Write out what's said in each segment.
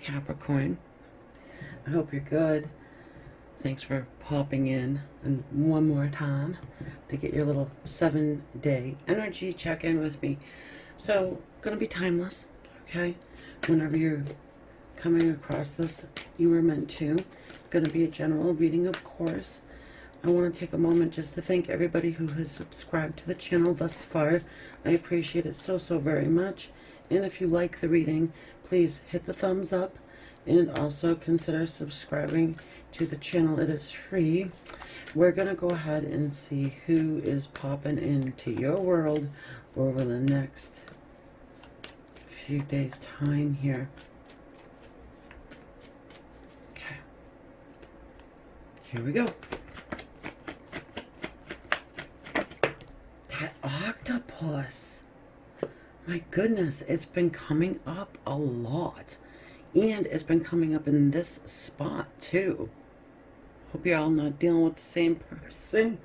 Capricorn. I hope you're good. Thanks for popping in and one more time to get your little 7-day energy check-in with me. So, gonna be timeless, okay? Whenever you're coming across this, you were meant to. Gonna be a general reading, of course. I want to take a moment just to thank everybody who has subscribed to the channel thus far. I appreciate it so very much. And if you like the reading, please hit the thumbs up and also consider subscribing to the channel. It is free. We're going to go ahead and see who is popping into your world over the next few days' time here. Okay. Here we go. That octopus. My goodness, it's been coming up a lot. And it's been coming up in this spot too. Hope you're all not dealing with the same person.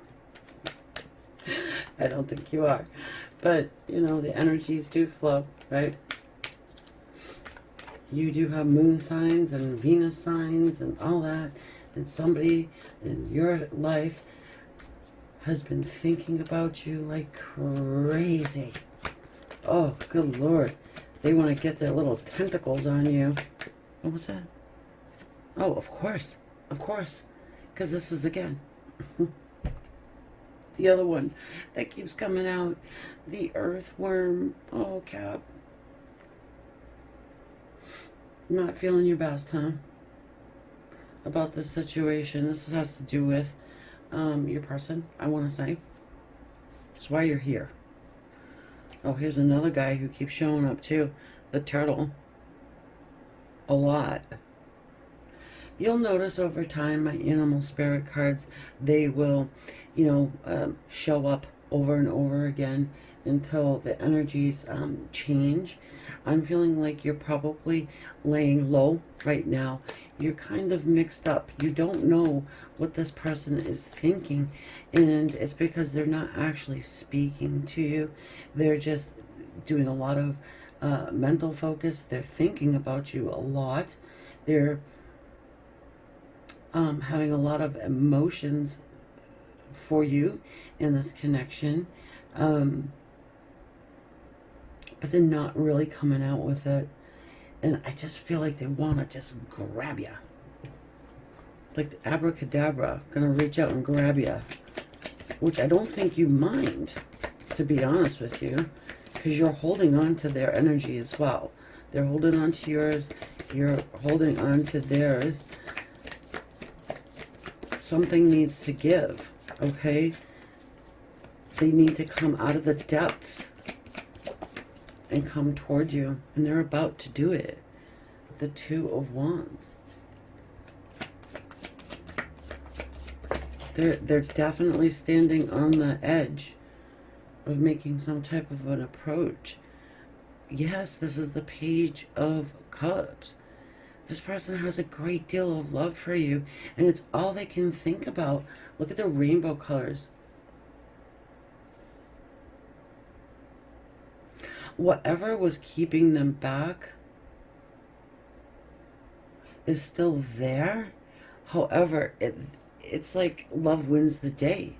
I don't think you are. But, you know, the energies do flow, right? You do have moon signs and Venus signs and all that. And somebody in your life has been thinking about you like crazy. Oh, good Lord. They want to get their little tentacles on you. Oh, what's that? Oh, of course. Of course. Because this is, again, the other one that keeps coming out. The earthworm. Oh, Cap. Not feeling your best, huh? About this situation. This has to do with your person, I want to say. That's why you're here. Oh, here's another guy who keeps showing up too. The turtle. A lot. You'll notice over time my animal spirit cards, they will, you know, show up over and over again until the energies change. I'm feeling like you're probably laying low right now. You're kind of mixed up. You don't know what this person is thinking, and it's because they're not actually speaking to you. They're just doing a lot of mental focus. They're thinking about you a lot. They're having a lot of emotions for you in this connection, but they're not really coming out with it. And I just feel like they want to just grab you. Like the abracadabra, gonna reach out and grab you. Which I don't think you mind, to be honest with you. Because you're holding on to their energy as well. They're holding on to yours. You're holding on to theirs. Something needs to give, okay? They need to come out of the depths and come toward you, and they're about to do it. The Two of Wands. They're definitely standing on the edge of making some type of an approach. Yes, this is the Page of Cups. This person has a great deal of love for you, and it's all they can think about. Look at the rainbow colors. Whatever was keeping them back is still there. However, it's like love wins the day.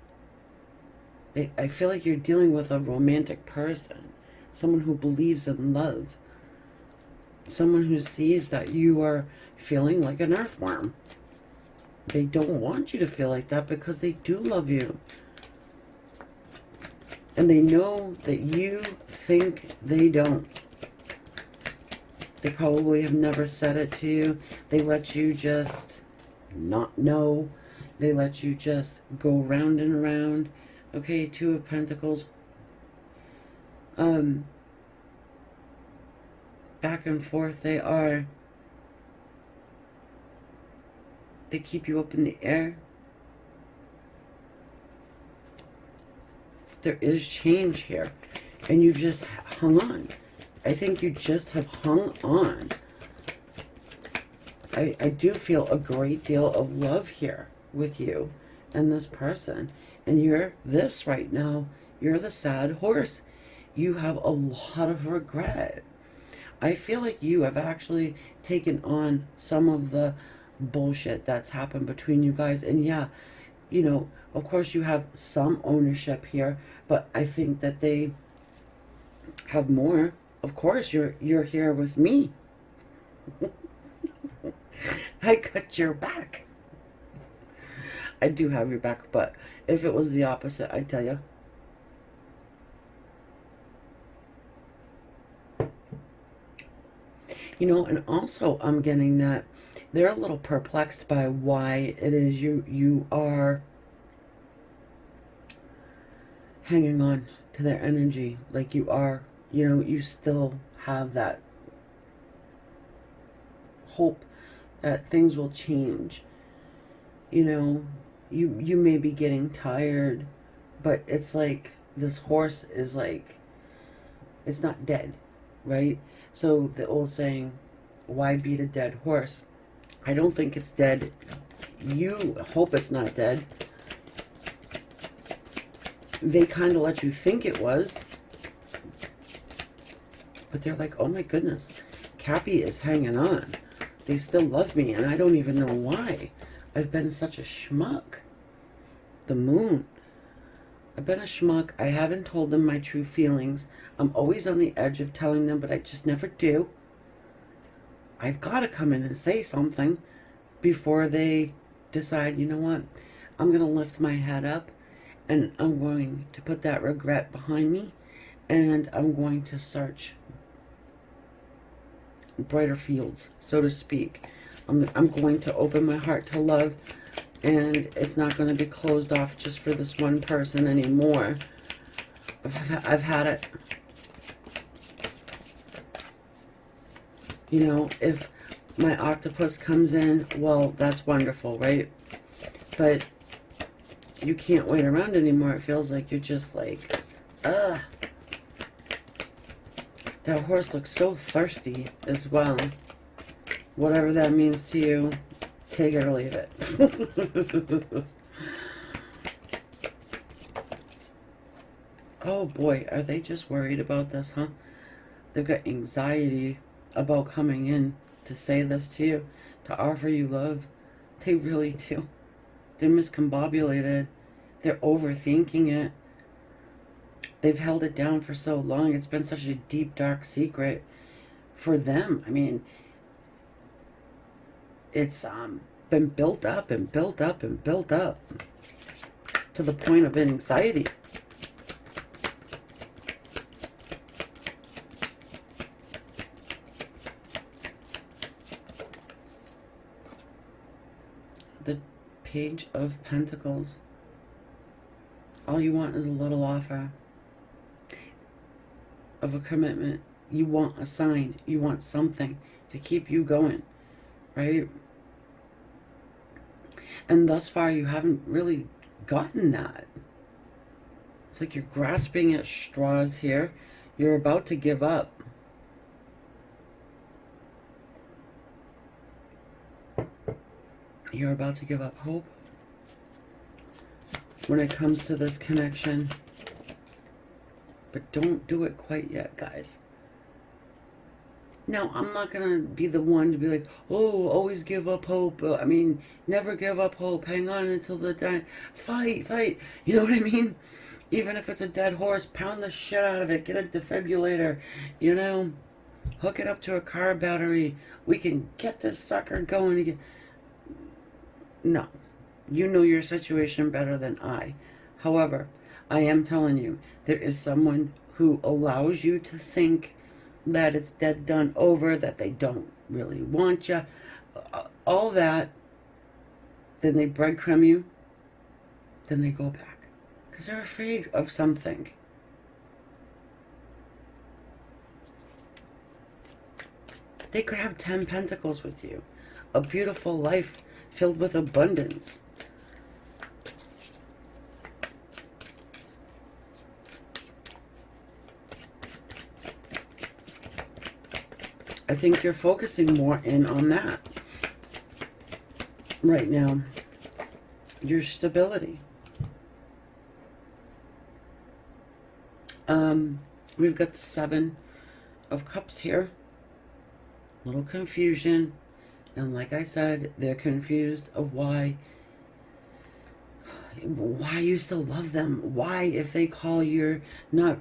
I feel like you're dealing with a romantic person. Someone who believes in love. Someone who sees that you are feeling like an earthworm. They don't want you to feel like that because they do love you. And they know that you think they don't. They probably have never said it to you. They let you just not know. They let you just go round and around. Okay, Two of Pentacles. Back and forth they are. They keep you up in the air. There is change here. And you've just hung on. I think you just have hung on. I do feel a great deal of love here with you and this person. And you're this right now. You're the sad horse. You have a lot of regret. I feel like you have actually taken on some of the bullshit that's happened between you guys. And yeah, you know, of course you have some ownership here, but I think that they have more. Of course you're here with me. I got your back. I do have your back, but if it was the opposite, I'd tell you. You know, and also I'm getting that they're a little perplexed by why it is you are hanging on to their energy. Like you are, you know, you still have that hope that things will change. You know, you may be getting tired, but it's like this horse is like, it's not dead, right? So the old saying, why beat a dead horse? I don't think it's dead. You hope it's not dead. They kind of let you think it was, but they're like, oh my goodness, Cappy is hanging on. They still love me, and I don't even know why. I've been such a schmuck. The moon. I've been a schmuck. I haven't told them my true feelings. I'm always on the edge of telling them, but I just never do. I've got to come in and say something before they decide, you know what, I'm going to lift my head up and I'm going to put that regret behind me and I'm going to search brighter fields, so to speak. I'm going to open my heart to love, and it's not going to be closed off just for this one person anymore. I've had it. You know, if my octopus comes in, well, that's wonderful, right? But you can't wait around anymore. It feels like you're just like, ugh. That horse looks so thirsty as well. Whatever that means to you, take it or leave it. Oh boy, are they just worried about this, huh? They've got anxiety about coming in to say this to you, to offer you love. They really do. They're miscombobulated. They're overthinking it. They've held it down for so long. It's been such a deep, dark secret for them. I mean, it's been built up and built up and built up to the point of anxiety. The Page of Pentacles. All you want is a little offer of a commitment. You want a sign. You want something to keep you going, right? And thus far, you haven't really gotten that. It's like you're grasping at straws here. You're about to give up. You're about to give up hope when it comes to this connection. But don't do it quite yet, guys. Now, I'm not going to be the one to be like, oh, always give up hope. I mean, never give up hope. Hang on until the day. Fight, fight. You know what I mean? Even if it's a dead horse, pound the shit out of it. Get a defibrillator. You know? Hook it up to a car battery. We can get this sucker going again. No. You know your situation better than I. However, I am telling you, there is someone who allows you to think that it's dead, done, over, that they don't really want you, all that. Then they breadcrumb you, then they go back because they're afraid of something. They could have 10 pentacles with you, a beautiful life filled with abundance. I think you're focusing more in on that right now. Your stability. We've got the 7 of Cups here. Little confusion. And like I said, they're confused of why you still love them. Why, if they call, you're not,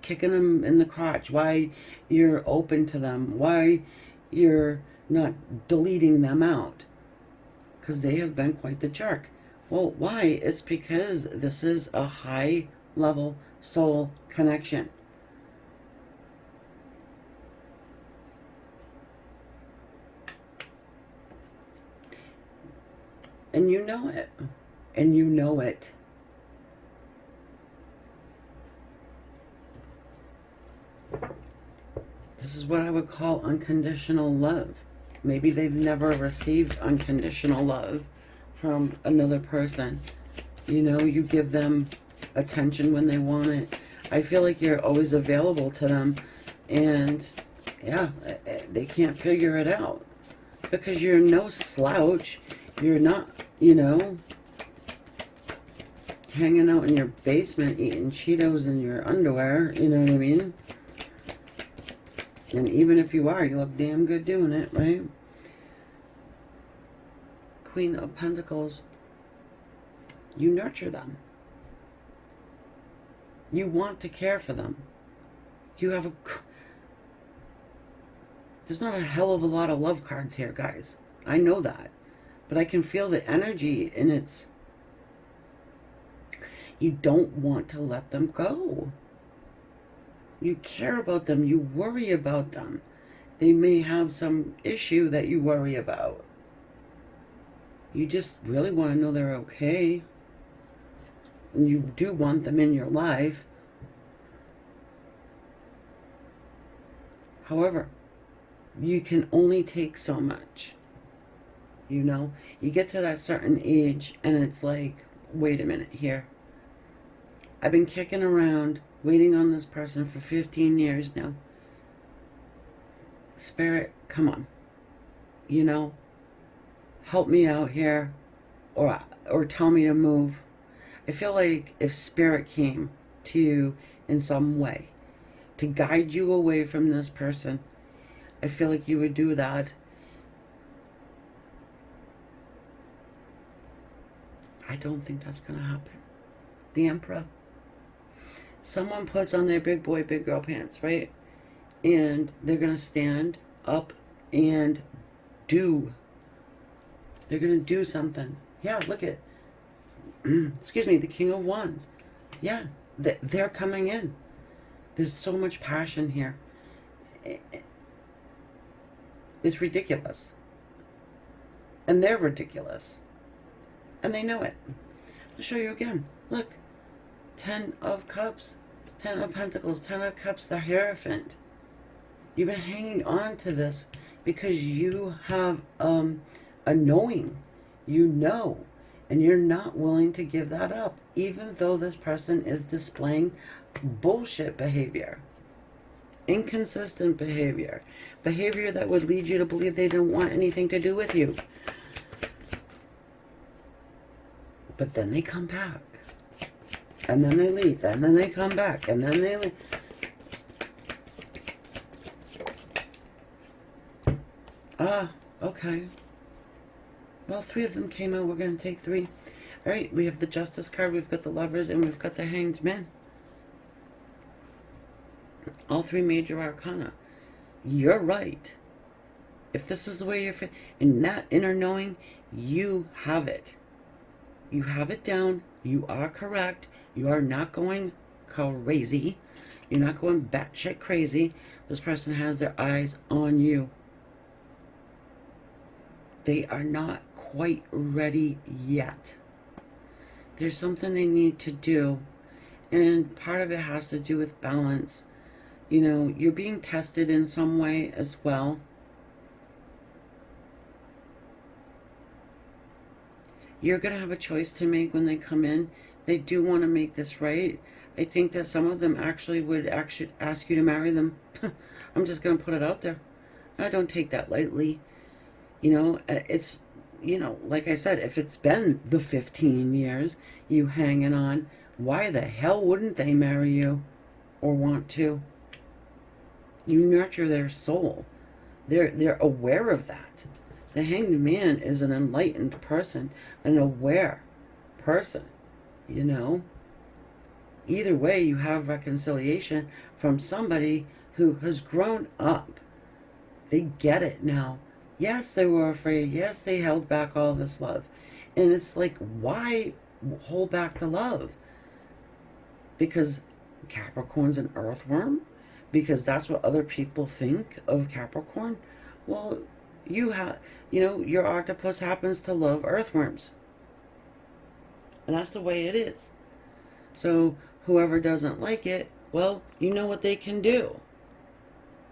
kicking them in the crotch. Why you're open to them. Why you're not deleting them out. Because they have been quite the jerk. Well, why? It's because this is a high level soul connection. And you know it. And you know it. This is what I would call unconditional love. Maybe they've never received unconditional love from another person. You give them attention when they want it. I feel like you're always available to them. And, yeah, they can't figure it out. Because you're no slouch. You're not, hanging out in your basement eating Cheetos in your underwear. You know what I mean? And even if you are, you look damn good doing it, right? Queen of Pentacles. You nurture them. You want to care for them. You have there's not a hell of a lot of love cards here, guys. I know that. But I can feel the energy, and it's... You don't want to let them go. You care about them. You worry about them. They may have some issue that you worry about. You just really want to know they're okay. And you do want them in your life. However, you can only take so much. You get to that certain age and it's like, wait a minute here. I've been kicking around, waiting on this person for 15 years now. Spirit, come on. Help me out here, or tell me to move. I feel like if Spirit came to you in some way to guide you away from this person, I feel like you would do that. I don't think that's going to happen. The Emperor. Someone puts on their big boy, big girl pants, right? And they're going to stand up and do. They're going to do something. Yeah, look at, excuse me, the King of Wands. Yeah, they're coming in. There's so much passion here. It's ridiculous. And they're ridiculous. And they know it. I'll show you again. Look. 10 of Cups. 10 of Pentacles. 10 of Cups. The Hierophant. You've been hanging on to this because you have a knowing. You know. And you're not willing to give that up. Even though this person is displaying bullshit behavior. Inconsistent behavior. Behavior that would lead you to believe they didn't want anything to do with you. But then they come back. And then they leave. And then they come back. And then they leave. Ah, okay. Well, 3 of them came out. We're going to take 3. All right, we have the Justice card. We've got the Lovers. And we've got the Hanged Man. All 3 major arcana. You're right. If this is the way you're in that inner knowing, you have it. You have it down. You are correct. You are not going crazy. You're not going batshit crazy. This person has their eyes on you. They are not quite ready yet. There's something they need to do. And part of it has to do with balance. You're being tested in some way as well. You're going to have a choice to make when they come in. They do want to make this right. I think that some of them actually would ask you to marry them. I'm just going to put it out there. I don't take that lightly. It's, like I said, if it's been the 15 years you hanging on, why the hell wouldn't they marry you or want to? You nurture their soul. They're aware of that. The Hanged Man is an enlightened person, an aware person, you know. Either way, you have reconciliation from somebody who has grown up. They get it now. Yes, they were afraid. Yes, they held back all this love. And it's like, why hold back the love? Because Capricorn's an earthworm? Because that's what other people think of Capricorn? Well, your octopus happens to love earthworms. And that's the way it is. So whoever doesn't like it, well, you know what they can do.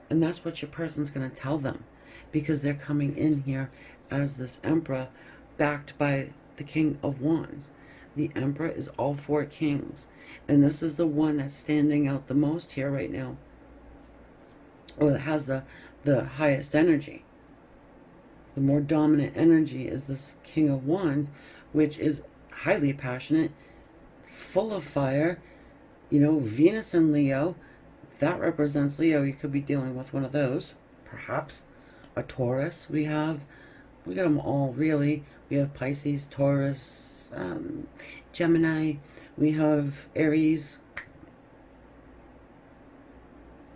And that's what your person's going to tell them. Because they're coming in here as this Emperor backed by the King of Wands. The Emperor is all four kings. And this is the one that's standing out the most here right now. Or that has the highest energy. The more dominant energy is this King of Wands, which is highly passionate, full of fire. Venus and Leo, that represents Leo. You could be dealing with one of those, perhaps. A Taurus, we got them all, really. We have Pisces, Taurus, Gemini. We have Aries,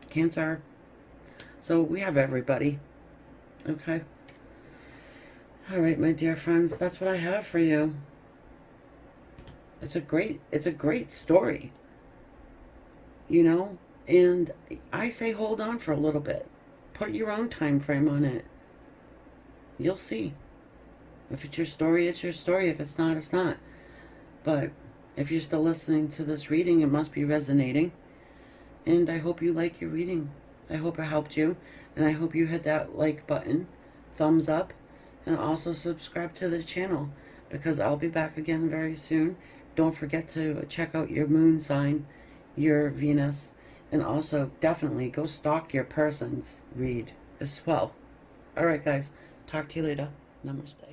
Cancer. So we have everybody. Okay. All right, my dear friends, that's what I have for you. It's a great story. And I say hold on for a little bit. Put your own time frame on it. You'll see. If it's your story, it's your story. If it's not, it's not. But if you're still listening to this reading, it must be resonating. And I hope you like your reading. I hope it helped you. And I hope you hit that like button, thumbs up, and also subscribe to the channel, because I'll be back again very soon. Don't forget to check out your moon sign, your Venus, and also definitely go stalk your person's read as well. All right, guys. Talk to you later. Namaste.